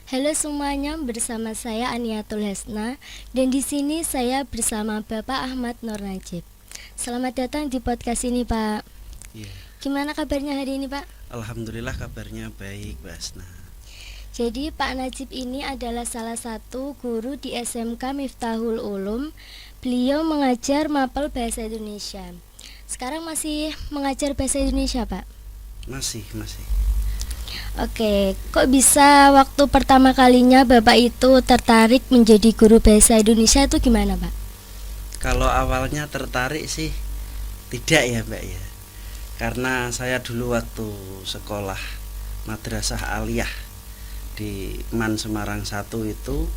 Halo semuanya, bersama saya Aniatul Hesna dan di sini saya bersama Bapak Ahmad Nur Najib. Selamat datang di podcast ini, Pak. Iya. Gimana kabarnya hari ini, Pak? Alhamdulillah kabarnya baik, Mbak Asna. Jadi Pak Najib ini adalah salah satu guru di SMK Miftahul Ulum. Beliau mengajar mapel bahasa Indonesia. Sekarang masih mengajar bahasa Indonesia, Pak? Masih. Oke, kok bisa waktu pertama kalinya Bapak itu tertarik menjadi guru bahasa Indonesia itu gimana, Pak? Kalau awalnya tertarik sih tidak ya, Mbak ya. Karena saya dulu waktu sekolah Madrasah Aliyah di Man Semarang 1 itu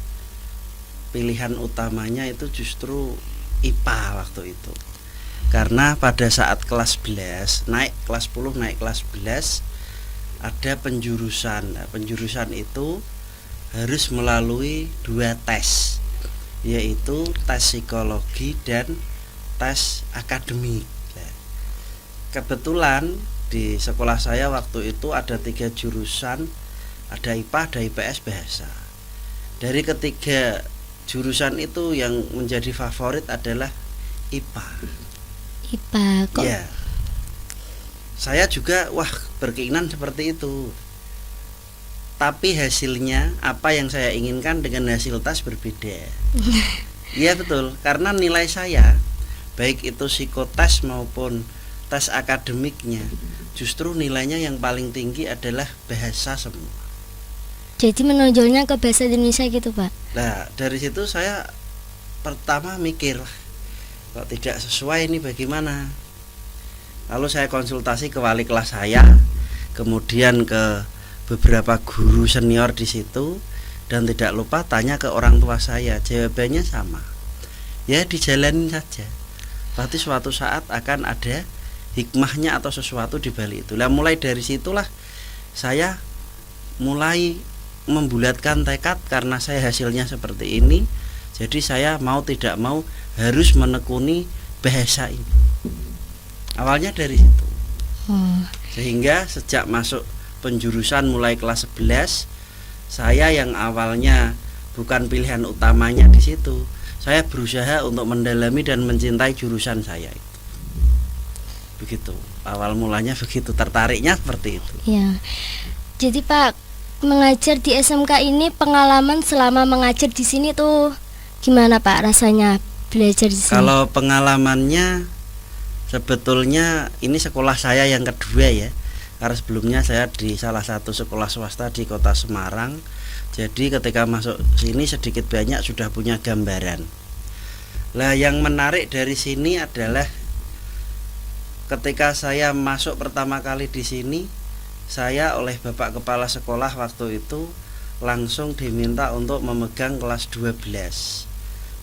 pilihan utamanya itu justru IPA waktu itu. Karena pada saat kelas 11, naik kelas 10, naik kelas 11 ada penjurusan. Nah, penjurusan itu harus melalui 2 tes, yaitu tes psikologi dan tes akademik. Nah, kebetulan di sekolah saya waktu itu ada 3 jurusan, ada IPA, ada IPS, bahasa. Dari ketiga jurusan itu yang menjadi favorit adalah IPA. IPA kok? Ya, saya juga berkeinginan seperti itu. Tapi hasilnya apa yang saya inginkan dengan hasil tes berbeda. Iya betul, karena nilai saya baik itu psikotes maupun tes akademiknya justru nilainya yang paling tinggi adalah bahasa semua. Jadi menonjolnya ke bahasa Indonesia gitu, Pak? Nah, dari situ saya pertama mikir, kok tidak sesuai ini bagaimana? Lalu saya konsultasi ke wali kelas saya, kemudian ke beberapa guru senior di situ, dan tidak lupa tanya ke orang tua saya. Jawabannya sama, ya dijalanin saja. Berarti suatu saat akan ada hikmahnya atau sesuatu di balik itu. Lah mulai dari situlah saya mulai membulatkan tekad, karena saya hasilnya seperti ini. Jadi saya mau tidak mau harus menekuni bahasa ini. Awalnya dari situ. Sehingga sejak masuk penjurusan mulai kelas 11, saya yang awalnya bukan pilihan utamanya di situ, saya berusaha untuk mendalami dan mencintai jurusan saya itu. Begitu. Awal mulanya begitu, tertariknya seperti itu. Ya. Jadi Pak, mengajar di SMK ini, pengalaman selama mengajar di sini tuh gimana, Pak, rasanya belajar di sini? Kalau pengalamannya sebetulnya ini sekolah saya yang kedua ya, karena sebelumnya saya di salah satu sekolah swasta di kota Semarang. Jadi ketika masuk sini sedikit banyak sudah punya gambaran. Lah yang menarik dari sini adalah ketika saya masuk pertama kali di sini, saya oleh Bapak Kepala Sekolah waktu itu langsung diminta untuk memegang kelas 12,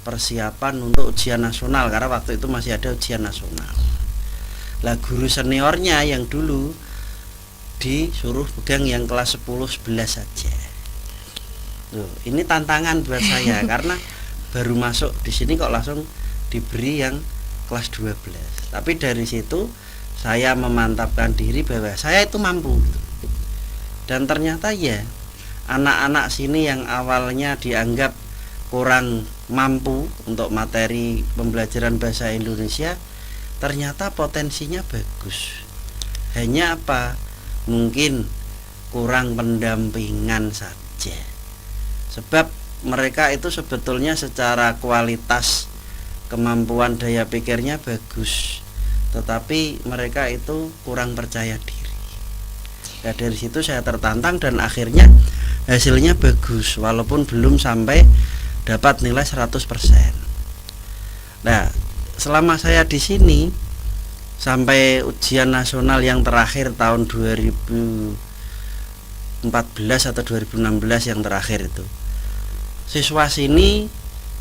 persiapan untuk ujian nasional, karena waktu itu masih ada ujian nasional. Lah guru seniornya yang dulu disuruh pegang yang kelas 10, 11 saja. Loh, ini tantangan buat saya karena baru masuk di sini kok langsung diberi yang kelas 12. Tapi dari situ saya memantapkan diri bahwa saya itu mampu. Dan ternyata ya, anak-anak sini yang awalnya dianggap kurang mampu untuk materi pembelajaran bahasa Indonesia, ternyata potensinya bagus. Hanya apa? Mungkin kurang pendampingan saja. Sebab mereka itu sebetulnya secara kualitas kemampuan daya pikirnya bagus, tetapi mereka itu kurang percaya diri. Nah, dari situ saya tertantang dan akhirnya hasilnya bagus walaupun belum sampai dapat nilai 100%. Nah, selama saya di sini sampai ujian nasional yang terakhir tahun 2014 atau 2016 yang terakhir itu, siswa sini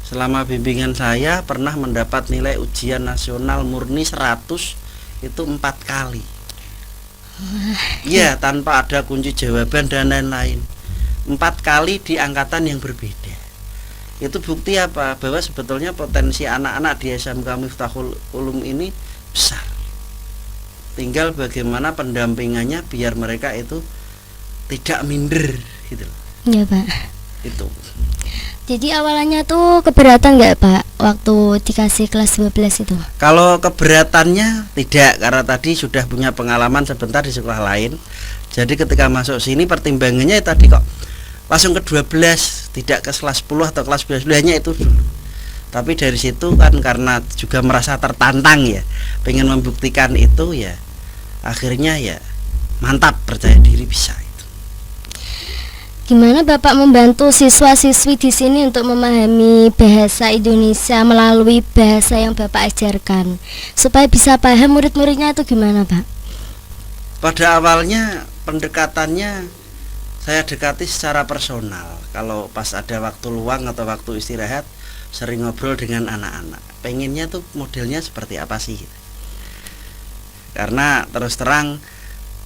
selama bimbingan saya pernah mendapat nilai ujian nasional murni 100 itu 4 kali. Ya, tanpa ada kunci jawaban dan lain-lain. 4 kali di angkatan yang berbeda. Itu bukti apa? Bahwa sebetulnya potensi anak-anak di SMK Miftahul Ulum ini besar. Tinggal bagaimana pendampingannya biar mereka itu tidak minder gitu. Iya, Pak. Itu. Jadi awalnya tuh keberatan nggak Pak waktu dikasih kelas 12 itu? Kalau keberatannya tidak, karena tadi sudah punya pengalaman sebentar di sekolah lain. Jadi ketika masuk sini pertimbangannya tadi kok langsung ke 12, tidak ke kelas 10 atau kelas 12, hanya itu dulu. Tapi dari situ kan karena juga merasa tertantang ya, pengen membuktikan itu ya, akhirnya ya mantap, percaya diri bisa. Gimana Bapak membantu siswa-siswi di sini untuk memahami bahasa Indonesia melalui bahasa yang Bapak ajarkan supaya bisa paham murid-muridnya itu gimana Pak? Pada awalnya pendekatannya saya dekati secara personal. Kalau pas ada waktu luang atau waktu istirahat sering ngobrol dengan anak-anak. Pengennya tuh modelnya seperti apa sih? Karena terus terang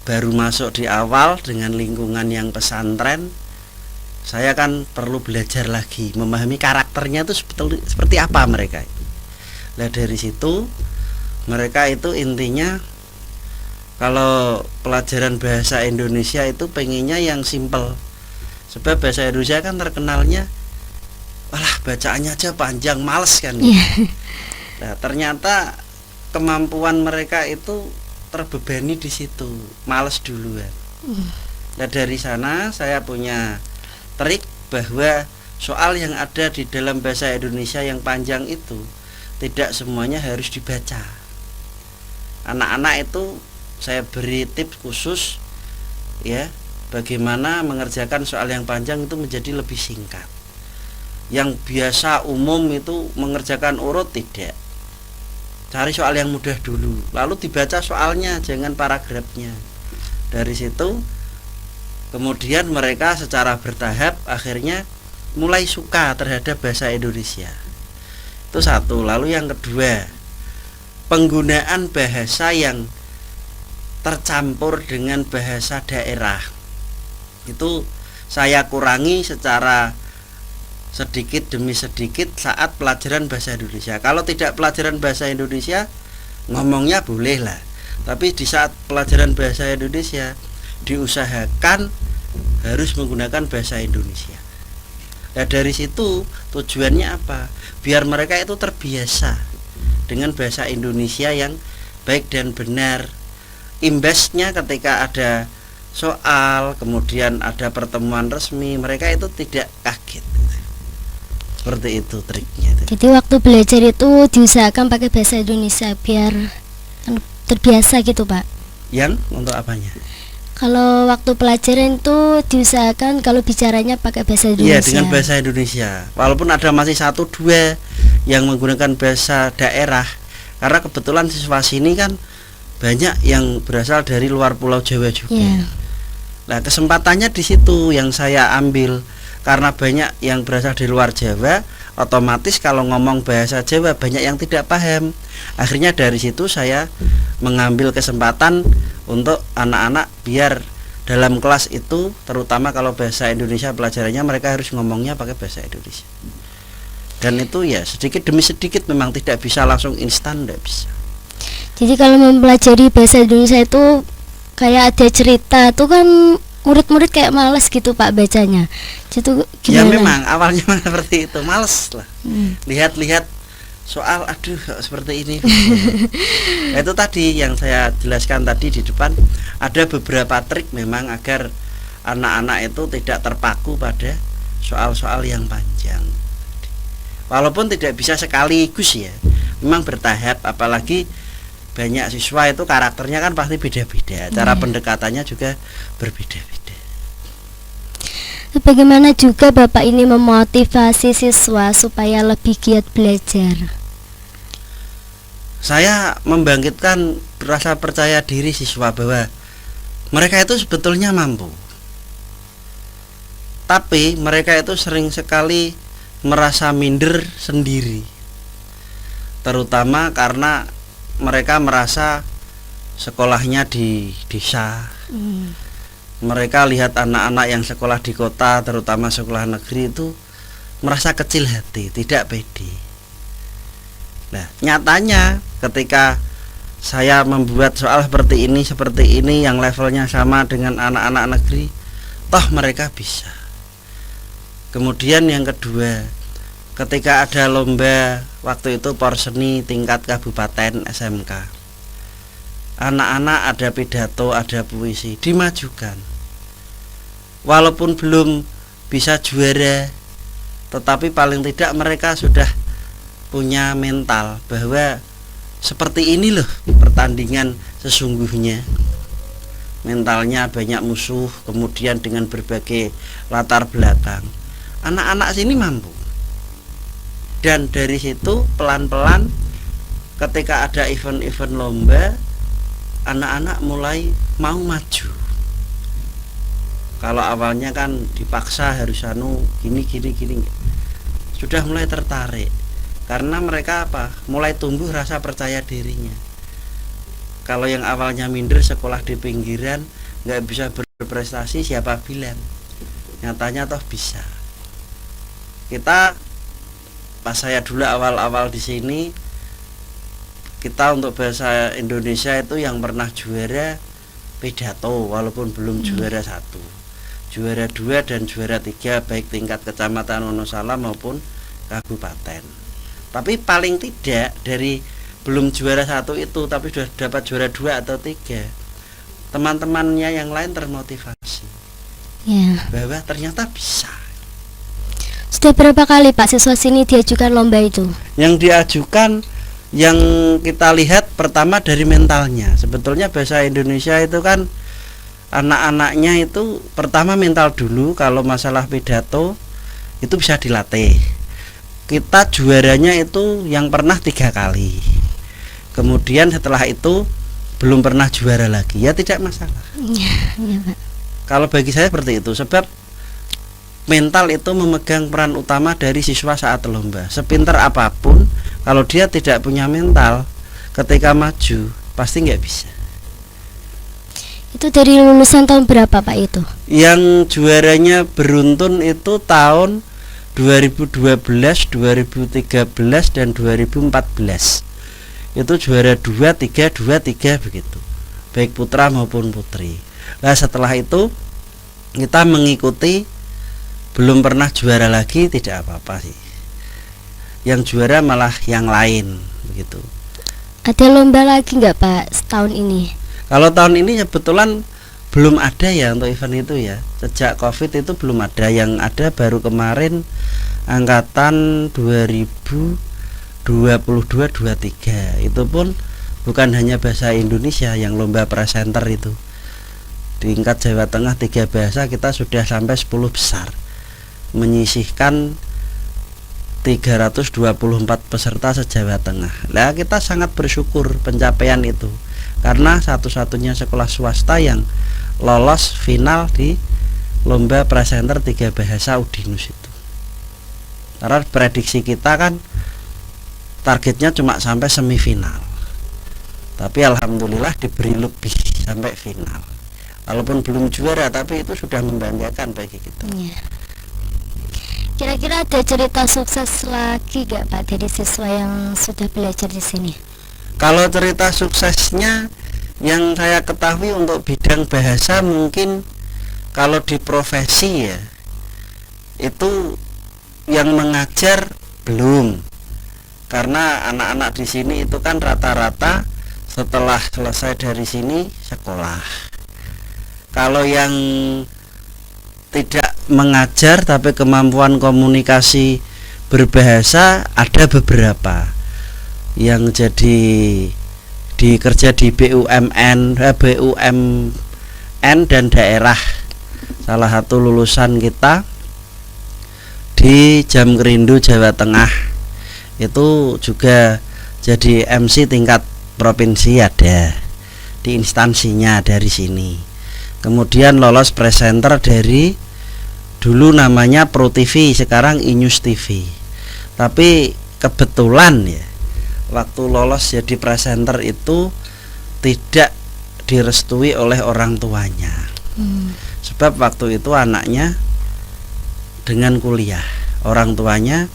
baru masuk di awal dengan lingkungan yang pesantren, saya kan perlu belajar lagi memahami karakternya itu seperti apa mereka. Nah dari situ mereka itu intinya kalau pelajaran bahasa Indonesia itu pengennya yang simple. Sebab bahasa Indonesia kan terkenalnya walah bacaannya aja panjang, males kan. Nah ternyata kemampuan mereka itu terbebani di situ, males duluan. Nah dari sana saya punya trik bahwa soal yang ada di dalam bahasa Indonesia yang panjang itu tidak semuanya harus dibaca. Anak-anak itu saya beri tips khusus ya, bagaimana mengerjakan soal yang panjang itu menjadi lebih singkat. Yang biasa umum itu mengerjakan urut tidak. Cari soal yang mudah dulu, lalu dibaca soalnya, jangan paragrafnya. Dari situ kemudian mereka secara bertahap akhirnya mulai suka terhadap bahasa Indonesia. Itu satu. Lalu yang kedua, penggunaan bahasa yang tercampur dengan bahasa daerah itu saya kurangi secara sedikit demi sedikit saat pelajaran bahasa Indonesia. Kalau tidak pelajaran bahasa Indonesia ngomongnya boleh lah, tapi di saat pelajaran bahasa Indonesia diusahakan harus menggunakan bahasa Indonesia. Nah dari situ tujuannya apa? Biar mereka itu terbiasa dengan bahasa Indonesia yang baik dan benar. Imbasnya ketika ada soal, kemudian ada pertemuan resmi, mereka itu tidak kaget. Seperti itu triknya. Jadi waktu belajar itu diusahakan pakai bahasa Indonesia biar terbiasa gitu Pak. Yang untuk apanya? Kalau waktu pelajaran itu diusahakan kalau bicaranya pakai bahasa Indonesia. Iya, dengan bahasa Indonesia. Walaupun ada masih 1-2 yang menggunakan bahasa daerah, karena kebetulan siswa sini kan banyak yang berasal dari luar Pulau Jawa juga. Yeah. Nah, kesempatannya di situ yang saya ambil, karena banyak yang berasal dari luar Jawa, otomatis kalau ngomong bahasa Jawa banyak yang tidak paham. Akhirnya dari situ saya mengambil kesempatan untuk anak-anak biar dalam kelas itu, terutama kalau bahasa Indonesia pelajarannya, mereka harus ngomongnya pakai bahasa Indonesia. Dan itu ya sedikit demi sedikit, memang tidak bisa langsung instan, tidak bisa. Jadi kalau mempelajari bahasa Indonesia itu kayak ada cerita tuh kan, murid-murid kayak males gitu Pak bacanya. Itu gimana? Ya memang awalnya seperti itu, males lah. Lihat-lihat soal, aduh seperti ini. Nah, itu tadi yang saya jelaskan tadi di depan, ada beberapa trik memang agar anak-anak itu tidak terpaku pada soal-soal yang panjang. Walaupun tidak bisa sekaligus ya, memang bertahap, apalagi banyak siswa itu karakternya kan pasti beda-beda, cara pendekatannya juga berbeda-beda. Bagaimana juga Bapak ini memotivasi siswa supaya lebih giat belajar? Saya membangkitkan rasa percaya diri siswa bahwa mereka itu sebetulnya mampu, tapi mereka itu sering sekali merasa minder sendiri, terutama karena mereka merasa sekolahnya di desa. Mereka lihat anak-anak yang sekolah di kota, terutama sekolah negeri, itu merasa kecil hati, tidak pede. Nah, nyatanya ketika saya membuat soal seperti ini yang levelnya sama dengan anak-anak negeri, toh mereka bisa. Kemudian yang kedua, ketika ada lomba waktu itu porseni tingkat kabupaten SMK, anak-anak ada pidato, ada puisi, dimajukan. Walaupun belum bisa juara, tetapi paling tidak mereka sudah punya mental bahwa seperti ini loh pertandingan sesungguhnya. Mentalnya banyak musuh, kemudian dengan berbagai latar belakang, anak-anak sini mampu. Dan dari situ pelan-pelan ketika ada event-event lomba, anak-anak mulai mau maju. Kalau awalnya kan dipaksa harus gini, sudah mulai tertarik karena mereka mulai tumbuh rasa percaya dirinya. Kalau yang awalnya minder, sekolah di pinggiran, nggak bisa berprestasi, siapa bilang? Nyatanya toh bisa. Kita pas saya dulu awal-awal di sini, kita untuk bahasa Indonesia itu yang pernah juara pidato, walaupun belum juara 1, juara 2 dan juara 3 baik tingkat kecamatan Wonosala maupun kabupaten. Tapi paling tidak dari belum juara 1 itu, tapi sudah dapat juara 2 atau 3, teman-temannya yang lain termotivasi bahwa ternyata bisa. Sudah berapa kali Pak siswa sini diajukan lomba itu? Yang diajukan, yang kita lihat pertama dari mentalnya. Sebetulnya bahasa Indonesia itu kan anak-anaknya itu pertama mental dulu. Kalau masalah pidato itu bisa dilatih. Kita juaranya itu yang pernah 3 kali. Kemudian setelah itu belum pernah juara lagi, ya tidak masalah. Ya, Pak. Kalau bagi saya seperti itu, sebab mental itu memegang peran utama dari siswa saat lomba. Sepintar apapun, kalau dia tidak punya mental, ketika maju pasti nggak bisa. Itu dari lulusan tahun berapa Pak itu? Yang juaranya beruntun itu tahun 2012, 2013 dan 2014. Itu juara 2, 3, 2, 3 begitu. Baik putra maupun putri. Nah, setelah itu kita mengikuti, belum pernah juara lagi, tidak apa-apa sih. Yang juara malah yang lain begitu. Ada lomba lagi nggak Pak setahun ini? Kalau tahun ini kebetulan belum ada ya untuk event itu ya. Sejak Covid itu belum ada. Yang ada baru kemarin angkatan 2022-23. Itu pun bukan hanya bahasa Indonesia yang lomba presenter itu. Di tingkat Jawa Tengah 3 bahasa kita sudah sampai 10 besar, menyisihkan 324 peserta se-Jawa Tengah. Nah, kita sangat bersyukur pencapaian itu, karena satu-satunya sekolah swasta yang lolos final di lomba presenter 3 bahasa Udinus itu. Karena prediksi kita kan targetnya cuma sampai semifinal, tapi alhamdulillah diberi lebih sampai final. Walaupun belum juara, tapi itu sudah membanggakan bagi kita. Kira-kira ada cerita sukses lagi gak Pak dari siswa yang sudah belajar di sini? Kalau cerita suksesnya yang saya ketahui untuk bidang bahasa, mungkin kalau di profesi ya, itu yang mengajar belum. Karena anak-anak di sini itu kan rata-rata setelah selesai dari sini sekolah. Kalau yang tidak mengajar tapi kemampuan komunikasi berbahasa ada beberapa yang jadi dikerja di BUMN dan daerah. Salah satu lulusan kita di Jamkerindu Jawa Tengah itu juga jadi MC tingkat provinsi, ada di instansinya dari sini. Kemudian lolos presenter dari dulu namanya Pro TV, sekarang Inews TV. Tapi kebetulan ya, waktu lolos jadi presenter itu tidak direstui oleh orang tuanya. Sebab waktu itu anaknya dengan kuliah, orang tuanya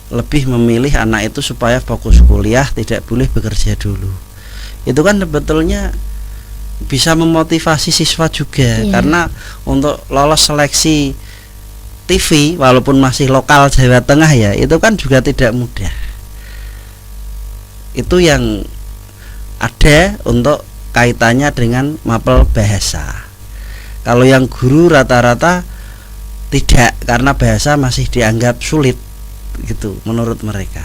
lebih memilih anak itu supaya fokus kuliah, tidak boleh bekerja dulu. Itu kan sebetulnya bisa memotivasi siswa juga, karena untuk lolos seleksi TV walaupun masih lokal Jawa Tengah ya, itu kan juga tidak mudah. Itu yang ada untuk kaitannya dengan mapel bahasa. Kalau yang guru rata-rata tidak, karena bahasa masih dianggap sulit gitu menurut mereka.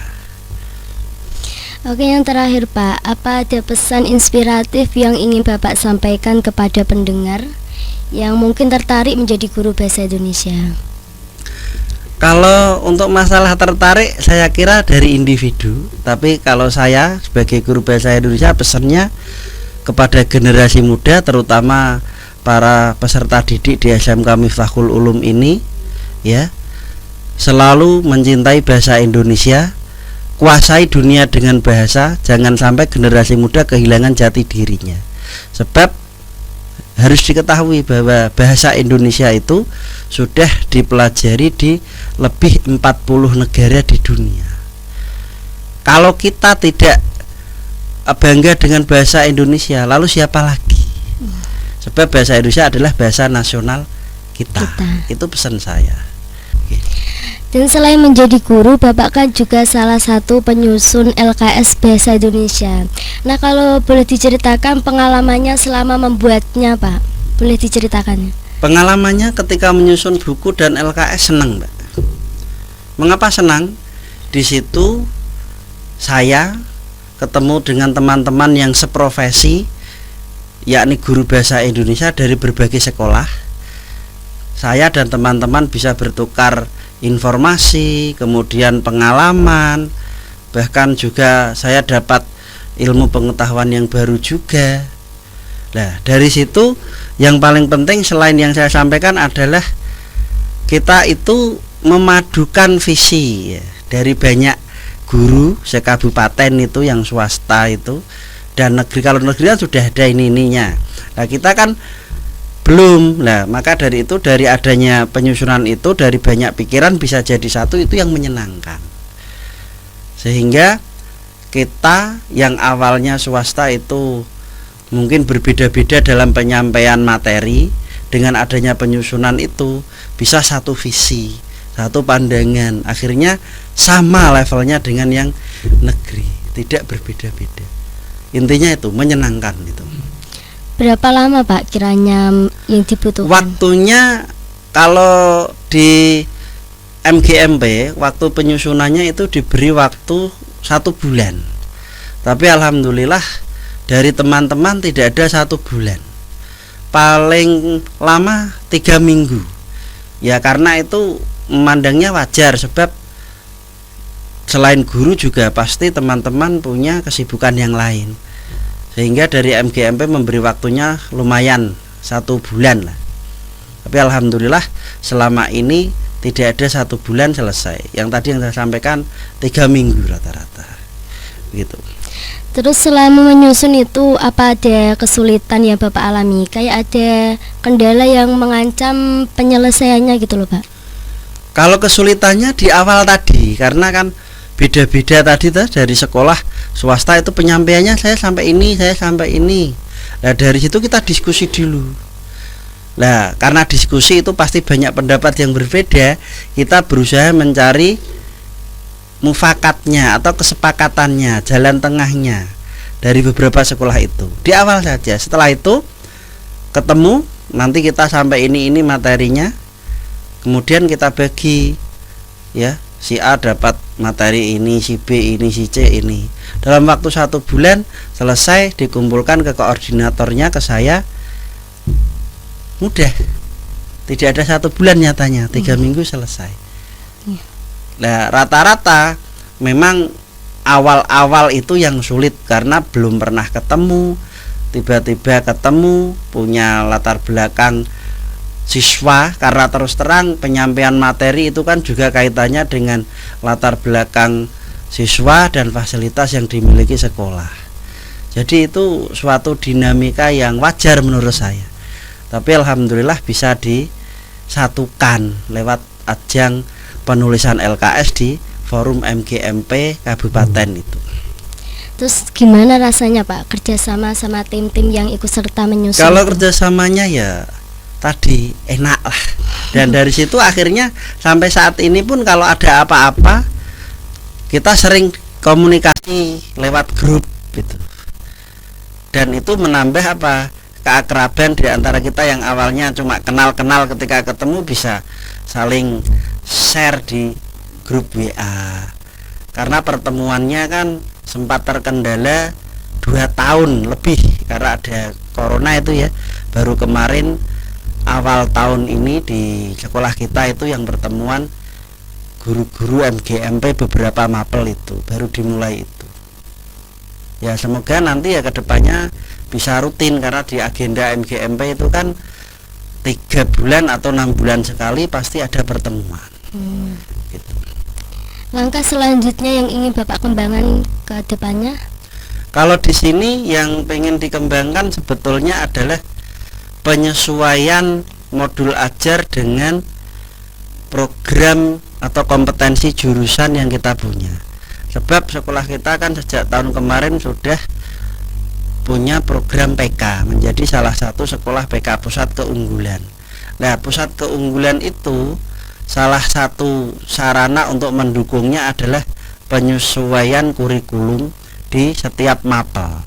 Oke, yang terakhir Pak, apa ada pesan inspiratif yang ingin Bapak sampaikan kepada pendengar yang mungkin tertarik menjadi guru bahasa Indonesia? Kalau untuk masalah tertarik, saya kira dari individu. Tapi kalau saya sebagai guru bahasa Indonesia, pesannya kepada generasi muda, terutama para peserta didik di SMK Miftahul Ulum ini, ya, selalu mencintai bahasa Indonesia, kuasai dunia dengan bahasa. Jangan sampai generasi muda kehilangan jati dirinya. Sebab harus diketahui bahwa bahasa Indonesia itu sudah dipelajari di lebih 40 negara di dunia. Kalau kita tidak bangga dengan bahasa Indonesia, lalu siapa lagi? Sebab bahasa Indonesia adalah bahasa nasional kita. Itu pesan saya. Oke. Dan selain menjadi guru, Bapak kan juga salah satu penyusun LKS Bahasa Indonesia. Nah, kalau boleh diceritakan pengalamannya selama membuatnya, Pak. Boleh diceritakan? Pengalamannya ketika menyusun buku dan LKS senang, Mbak. Mengapa senang? Di situ saya ketemu dengan teman-teman yang seprofesi, yakni guru bahasa Indonesia dari berbagai sekolah. Saya dan teman-teman bisa bertukar informasi, kemudian pengalaman, bahkan juga saya dapat ilmu pengetahuan yang baru juga. Nah, dari situ yang paling penting selain yang saya sampaikan adalah kita itu memadukan visi ya, dari banyak guru sekabupaten itu yang swasta itu dan negeri. Kalau negeri kan sudah ada ininya. Nah, kita kan belum. Nah, maka dari itu, dari adanya penyusunan itu, dari banyak pikiran bisa jadi satu, itu yang menyenangkan. Sehingga kita yang awalnya swasta itu mungkin berbeda-beda dalam penyampaian materi, dengan adanya penyusunan itu bisa satu visi, satu pandangan, akhirnya sama levelnya dengan yang negeri, tidak berbeda-beda. Intinya itu menyenangkan itu. Berapa lama Pak kiranya yang dibutuhkan? Waktunya kalau di MGMP waktu penyusunannya itu diberi waktu 1 bulan. Tapi alhamdulillah dari teman-teman tidak ada 1 bulan. Paling lama 3 minggu. Ya karena itu memandangnya wajar, sebab selain guru juga pasti teman-teman punya kesibukan yang lain. Sehingga dari MGMP memberi waktunya lumayan 1 bulan lah. Tapi alhamdulillah selama ini tidak ada 1 bulan selesai. Yang tadi yang saya sampaikan 3 minggu rata-rata gitu. Terus selama menyusun itu apa ada kesulitan yang Bapak alami? Kayak ada kendala yang mengancam penyelesaiannya gitu loh Pak? Kalau kesulitannya di awal tadi, karena kan beda-beda tadi dari sekolah swasta itu penyampaiannya saya sampai ini. Nah dari situ kita diskusi dulu. Nah karena diskusi itu pasti banyak pendapat yang berbeda, kita berusaha mencari mufakatnya atau kesepakatannya, jalan tengahnya dari beberapa sekolah itu di awal saja. Setelah itu ketemu, nanti kita sampai ini materinya, kemudian kita bagi ya. Si A dapat materi ini, si B ini, si C ini. Dalam waktu 1 bulan selesai, dikumpulkan ke koordinatornya, ke saya. Mudah. Tidak ada 1 bulan nyatanya, 3 minggu selesai. Nah rata-rata memang awal-awal itu yang sulit karena belum pernah ketemu. Tiba-tiba ketemu, punya latar belakang siswa, karena terus terang penyampaian materi itu kan juga kaitannya dengan latar belakang siswa dan fasilitas yang dimiliki sekolah. Jadi itu suatu dinamika yang wajar menurut saya. Tapi alhamdulillah bisa disatukan lewat ajang penulisan LKS di forum MGMP Kabupaten itu. Terus gimana rasanya Pak kerjasama sama tim-tim yang ikut serta menyusun? Kalau kerjasamanya ya tadi enak lah. Dan dari situ akhirnya sampai saat ini pun kalau ada apa-apa kita sering komunikasi lewat grup gitu. Dan itu menambah apa? Keakraban di antara kita yang awalnya cuma kenal-kenal, ketika ketemu bisa saling share di grup WA. Karena pertemuannya kan sempat terkendala 2 tahun lebih karena ada corona itu ya. Baru kemarin awal tahun ini di sekolah kita itu yang pertemuan guru-guru MGMP beberapa mapel itu baru dimulai itu. Ya semoga nanti ya kedepannya bisa rutin, karena di agenda MGMP itu kan 3 bulan atau 6 bulan sekali pasti ada pertemuan. Gitu. Langkah selanjutnya yang ingin Bapak kembangkan ke depannya? Kalau di sini yang pengen dikembangkan sebetulnya adalah penyesuaian modul ajar dengan program atau kompetensi jurusan yang kita punya. Sebab sekolah kita kan sejak tahun kemarin sudah punya program PK, menjadi salah satu sekolah PK pusat keunggulan. Nah, pusat keunggulan itu salah satu sarana untuk mendukungnya adalah penyesuaian kurikulum di setiap mapel.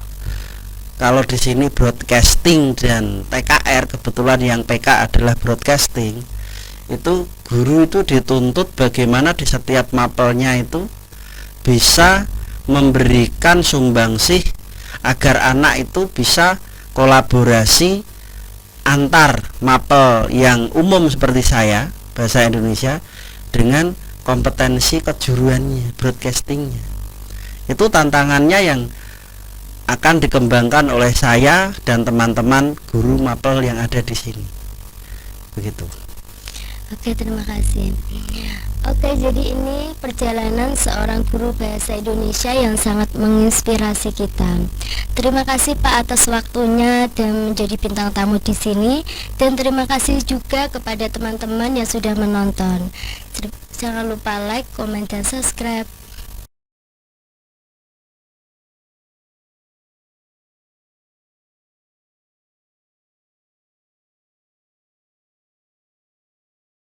Kalau di sini broadcasting dan TKR, kebetulan yang PK adalah broadcasting, itu guru itu dituntut bagaimana di setiap mapelnya itu bisa memberikan sumbangsih agar anak itu bisa kolaborasi antar mapel yang umum seperti saya, bahasa Indonesia, dengan kompetensi kejuruannya, broadcastingnya. Itu tantangannya yang akan dikembangkan oleh saya dan teman-teman guru mapel yang ada di sini. Begitu. Oke, terima kasih. Oke, jadi ini perjalanan seorang guru bahasa Indonesia yang sangat menginspirasi kita. Terima kasih Pak atas waktunya dan menjadi bintang tamu di sini, dan terima kasih juga kepada teman-teman yang sudah menonton. Jangan lupa like, komen, dan subscribe.